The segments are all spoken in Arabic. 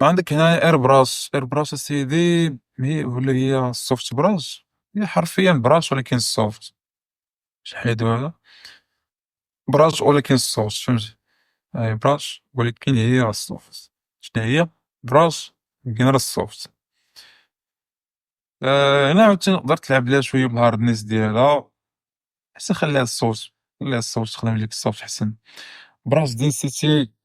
عندك هنايا اير براش أسيدي هي السوفت براش، هي حرفيًا براش ولكن soft. باش نحيدو هذا، براش ولكن soft فهمتي، هاهي براش ولكن هي soft. شناهي؟ براش ولكن راه soft. هنا عاوتاني تقدر تلعب ليها شوية بالهاردنيس ديالها، أحسن خليها soft، خليها soft تخدم ليك soft أحسن. براش density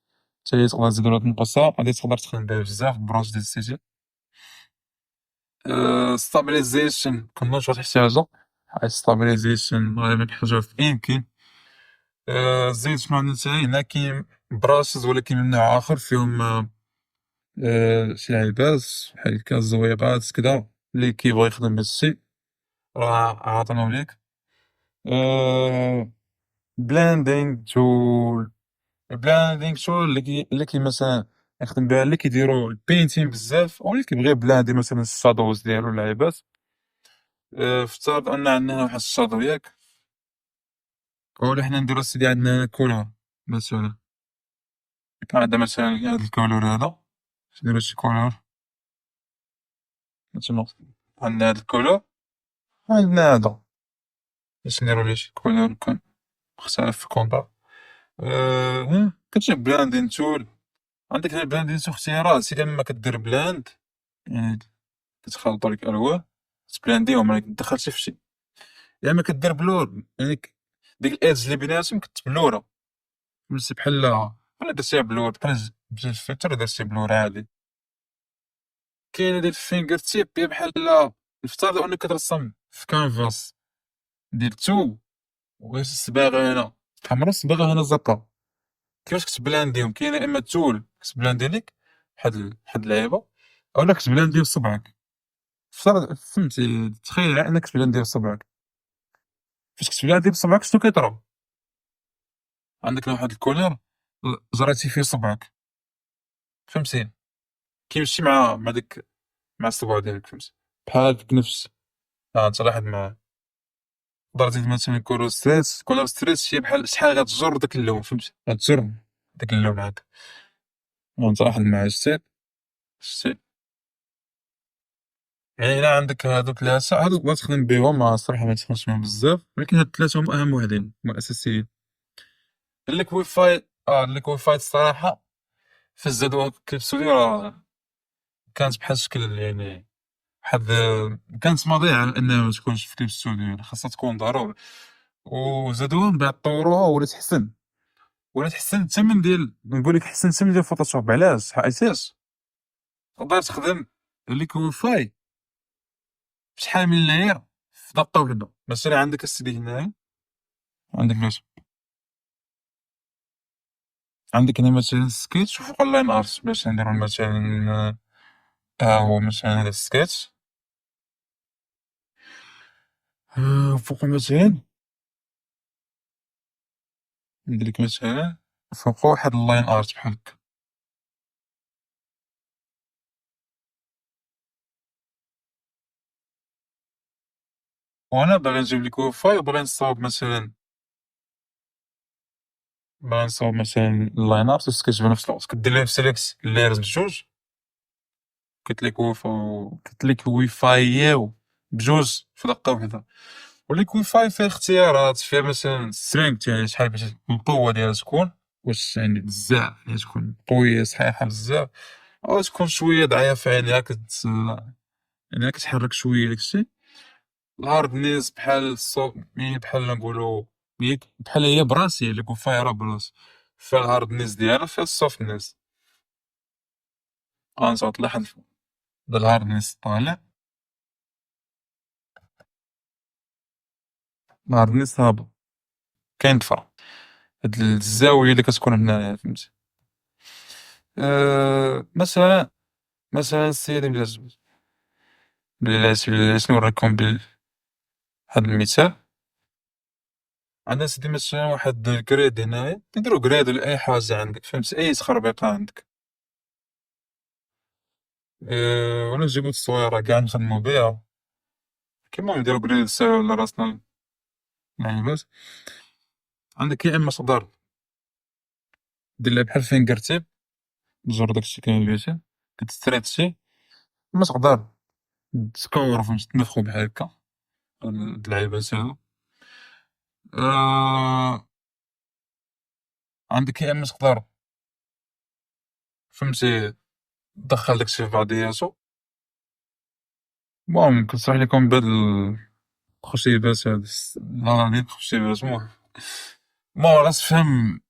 حتى هي تقدر تزيد ولا تنقصها، غادي تقدر تخدم بها بزاف براش density. stabilization مكنظنش غتحتاجها، حيت stabilization غالبا كيحتاجوها في يمكن. زيد شنو عندنا تاني هنا، كاين براشز ولكن من نوع آخر فيهم شي لعيبات بحال هكا زويغات كدا، اللي كيبغي يخدم هادشي راه عاطينه ليك. blending tool blending tool اللي كي مثلا يخدم بها اللي كيديروا البينتين بزاف، أو اللي كيبغي بلاندي مثلا الشادوز ديالو اللعيبات. افترض أن عندنا واحد الشادو ياك، ولا حنا نديرو أسيدي عندنا كولور مثلا، كان عندنا مثلا هاد الكولور هذا، باش نديرو شي كولور تما، عندنا هاد الكولور، عندنا هذا باش نديرو ليه شي كولور كان مختلف في الكونطا. كتجيب بلاندين تول، عندك هنا البلاندين تول اختيارات، سيدي اما كدير بلاند يعني كتخلطو لك الالوان تبلانديهم ما كتدخلش في شي، يا اما كدير بلور يعني ديك الايدج اللي بيناتهم كتبلورا، فهمتي بحال درتيها بلور بحال الفلتر درتي بلور عادي. كاينه ديال الفينجر تيب هي بحال نفترض انك كترسم في كانفاس ديال تو، وبغيتي الصباغه هنا حمرا الصباغه هنا زرقاء، كيفاش كتبلانديهم؟ كاينه اما تول كتبلاندي ليك بحال اللعيبه، اولا كتبلاندي بصبعك. فهمتي، تخيل انك تبلاندي بصبعك، فاش كتبلاندي بصبعك شنو كيطرا؟ عندك واحد الكولير زرعتي فيه صبعك، فهمتي، كيمشي مع الصبع ديالك، فهمتي، بحال نفس انت لاحظ معاه. تقدر تزيد مثلا كولر ستريس هي بحال شحال غتجر داك اللون، فهمتي، غتجر داك اللون هاك، وانت لاحظ معاه شتي. يعني إلا عندك هادوك ثلاثة، هادوك تقدر تخدم بيهم، الصراحة متخدمش بيهم بزاف، ولكن هاد التلاتة هما أهم وحدين، هما الأساسيين. الليكويفايد الصراحة فاش زادوها في الكليب ستوديو راه كانت بحال شكل يعني واحد، كانت مضيعة أنها متكونش في كليب ستوديو، يعني خاصها تكون ضروري، وزادوها من بعد طوروها ولات حسن الثمن ديال، نقولك حسن الثمن ديال فوتوشوب. علاش؟ حيتاش تقدر تخدم الليكويفاي بشحال من لاير في دقة وحدة. مثلا عندك السيدي هنايا، عندك هنا مثلا سكيتش وفوق اللاين ارت، باش نديرو مثلا هو مثلا هذا السكيتش، فوق مثلا ندير لك مثلا فوق واحد اللاين ارت بحال هكا. وانا باغي نجيب لك وفاي وباغي نصاوب مثلا اللاين ارت والسكيتش بنفس الوقت، كدير لهم سيليكت اللايرز بجوج، كتليك ويفاييو بجوج في دقة وحدة. والليكويفاي فيه اختيارات، فيه مثلا سترينغ يعني شحال باش القوة ديالها تكون، واش يعني بزاف يعني تكون قوية صحيحة بزاف، أو تكون شوية ضعيفة يعني يعني كتحرك شوية داكشي. الهاردنيس بحال يعني بحال نقولو بحال هي براسي الليكويفاي راه براس، فيها الهاردنيس ديالها فيها السوفتنيس. انت غتلاحظ الهاردنيس طالع، الهاردنيس هابط، كاين فرق. هاد الزاوية اللي كتكون هنايا، فهمتي. مثلا السيد بلاتي نوريكم بهاد المثال. عندنا سيدي مثلا واحد الكريد هنايا، نديرو كريد لأي حاجة عندك، فهمتي، أي تخربيقة عندك، ولا نجيبو التصويرة قاع نخدمو بيها، كيما نديرو كريد نسايو على راسنا اللعيبات. عندك يا إما تقدر دير لها بحال فينجر تيب، تجر داكشي كامل بيتي، كتستريتشي ما تقدر تسكور فهمتي تنفخو بحال هكا هاد اللعيبات هادو. آه عندك يا اما تقدر فهمتي تدخل داكشي في بعضياتو. المهم كنصح لكم بهاد الخشيبات هاد لا غادي الخشيبات المهم راه تفهم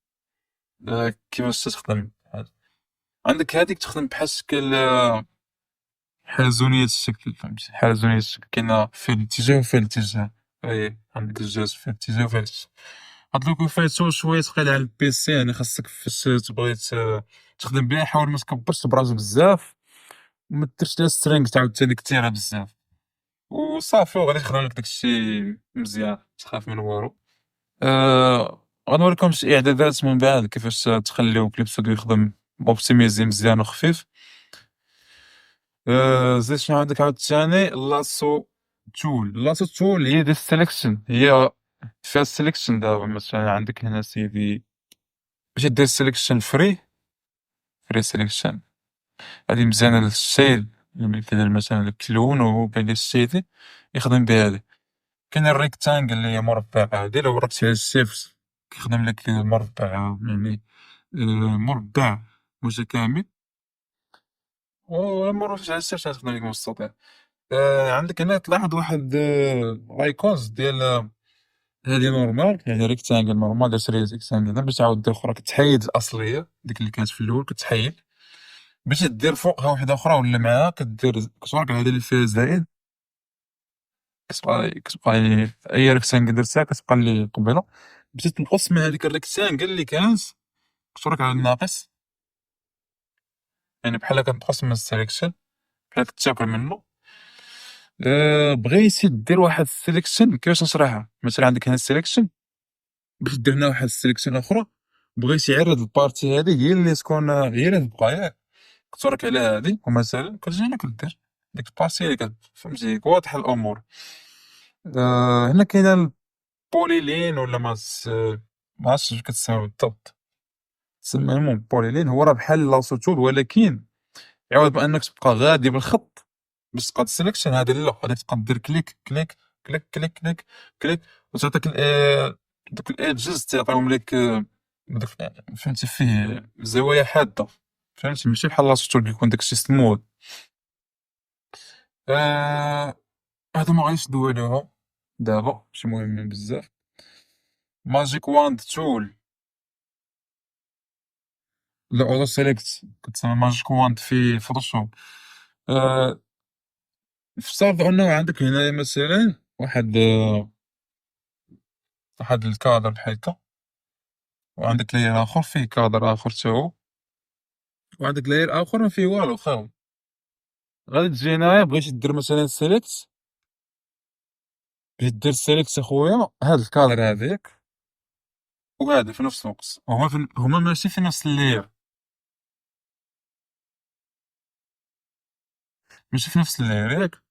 كيفاش تخدم. عندك هاديك تخدم بحال شكل حلزونية الشكل فهمتي حلزونية الشكل كاينة فيها الاتجاه وفيها الاتجاه. أي عندك الجهاز فيه الاتجاه وفيه الاتجاه. هاد الوقيفيتو شوية ثقيل على البيسي يعني خاصك فاش تبغي تخدم بها حاول ما تكبرش البراز بزاف وما ديرش ليها سترينغ تعاوتاني كتيرة بزاف وصافي وغادي تخدم لك داكشي مزيان تخاف من والو. غنوريكم شي اعدادات من بعد كيفاش تخليو كليبسودو يخدم اوبتيميزي مزيان وخفيف. زيد شنو عندك عاوتاني لاسو تول هي ديال السيليكشن هي فيها السيليكشن دابا مثلا عندك هنا سيدي باش دير سيليكشن فري سيليكشن هادي مزيانة للشيل ملي كدير مثلا الكلون وبين الشيدي يخدم بها هادي. كاين الريكتانجل اللي هي مربع هادي لو ضربتي على الشيفت كيخدم لك مربع يعني مربع متكامل و مرة على الشيفت غتخدم لك مستطيل. عندك هنا تلاحظ واحد ايكونز ديال هادي نورمال يعني ريكتانجل نورمال درت ريكتانجل باش تعاود دير اخرى كتحيد الاصليه ديك اللي كانت في الاول كتحيد باش دير فوقها وحده اخرى ولا معاها كتورك على هادي اللي فيها زائد كتبقى اي ريكتانجل درتها كتبقى اللي قبيله باش تنقص من هذيك الريكتانجل اللي كانت كتورك على الناقص يعني بحال كتنقص من السيليكشن بحال كتاكل منه. بغيتي دير واحد السيليكشن كيفاش نشرحها مثلا عندك هنا السيليكشن باش دير هنا واحد السيليكشن اخرى بغيتي غير هاد البارتي هادي هي اللي تكون هي اللي تبقى ياك كتورك على هادي ومثلا كتجي هنا كدير ديك البارتي اللي فهمتي واضحه الامور. هنا كاينه البوليلين ولا ما عرفتش كيف كتسمى بالضبط تسمى المهم بوليلين هو راه بحال لاسوتول ولكن عوض ما انك تبقى غادي بالخط باش تبقى السيليكشن هذا لا غادي تبقى دير كليك كليك كليك كليك كليك كليك وتعطيك دوك الايدجز تعطيهم لك فهمتي فيه زوايا حاده فهمتي ماشي بحال لاسوتول كيكون داكشي سموث. آه هادو ما غاديش ندوي عليهم دابا ماشي مهمين بزاف. ماجيك واند تول لا اوتو سيليكت كتسمى ماجيك واند في فوتوشوب. آه افترض انه عندك هنا مثلا واحد الكادر بحال هكا وعندك لاير اخر فيه كادر اخر تا هو وعندك لاير اخر ما فيه والو خاوي. غادي تجي هنايا بغيتي دير مثلا سيليكت باش دير سيليكت اخويا هاد الكادر هذاك وهذا في نفس الوقت هما ماشي في نفس اللاير ماشي في نفس اللاير ياك.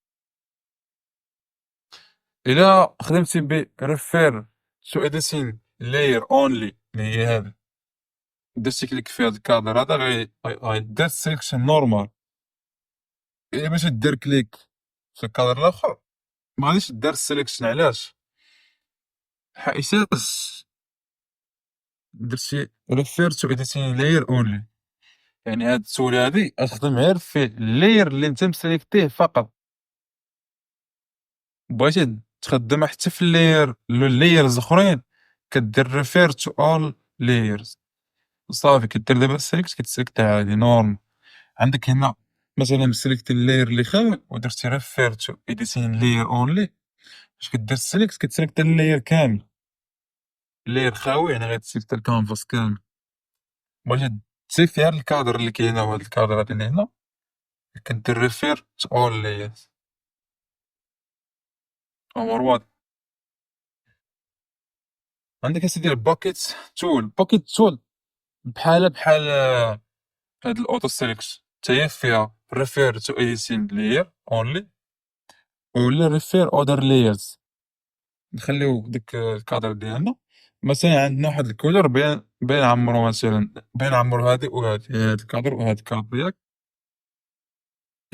الا خدمتي ب ريفير تو اديتين لاير اونلي اللي هي هذا درتي كليك في هاد الكادر هذا غيدير سيليكشن نورمال. الا باش دير كليك في الكادر الاخر ما غاديش دير السيليكشن علاش حيت درتي ريفير تو اديتين لاير اونلي يعني هاد السولة هادي غتخدم غير في اللاير اللي انت مسيليكتيه فقط. بغيتي تخدمها حتى في اللايرز الاخرين كدير ريفير تو اول لايرز صافي كدير دابا السيليكت كتسيليكتها عادي نورمال. عندك هنا مثلا مسيليكتي اللاير اللي خاوي ودرتي ريفير تو اديتين لاير اونلي فاش كدير السيليكت كتسيليكت اللاير كامل اللاير خاوي يعني غيتسيليكت الكانفاس كامل. بغيتي تسيليكتي غير الكادر اللي كاين هو هاد الكادر اللي هنا كدير ريفير تو اول لايرز امور واضح. عندك اسيدي الباكيت تول بحال هاد الاوتو سيليكت حتى هي فيها ريفير تو اديتين لاير اونلي ولا ريفير اودر لايرز. نخليو ديك الكادر ديالنا مثلا عندنا واحد الكولر بين عمرو مثلا بين عمرو هادي وهادي هاد الكادر وهاد الكادر ياك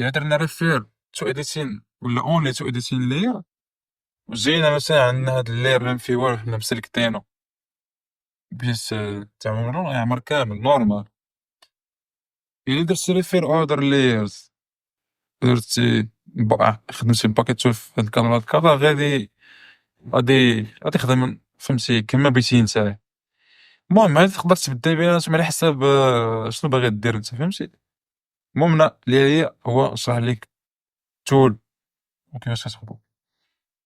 إلا درنا ريفير تو إديتين ولا أونلي تو إديتين لاير، وجينا مثلا عندنا هاد اللاير اللي مفيه والو حنا مسلكتينو بحيث تعملو يعمر كامل نورمال. إلا درتي ريفير أوردر لايرز درتي خدمتي باكيت تول في هاد الكاميرا كذا غادي يخدم فهمتي كيما بغيتي نتايا. المهم هادي تقدر تبدل بيناتهم على حساب شنو باغي دير انت فهمتي. المهم أنا اللي عليا هو نشرح ليك التول وكيفاش كتخدم.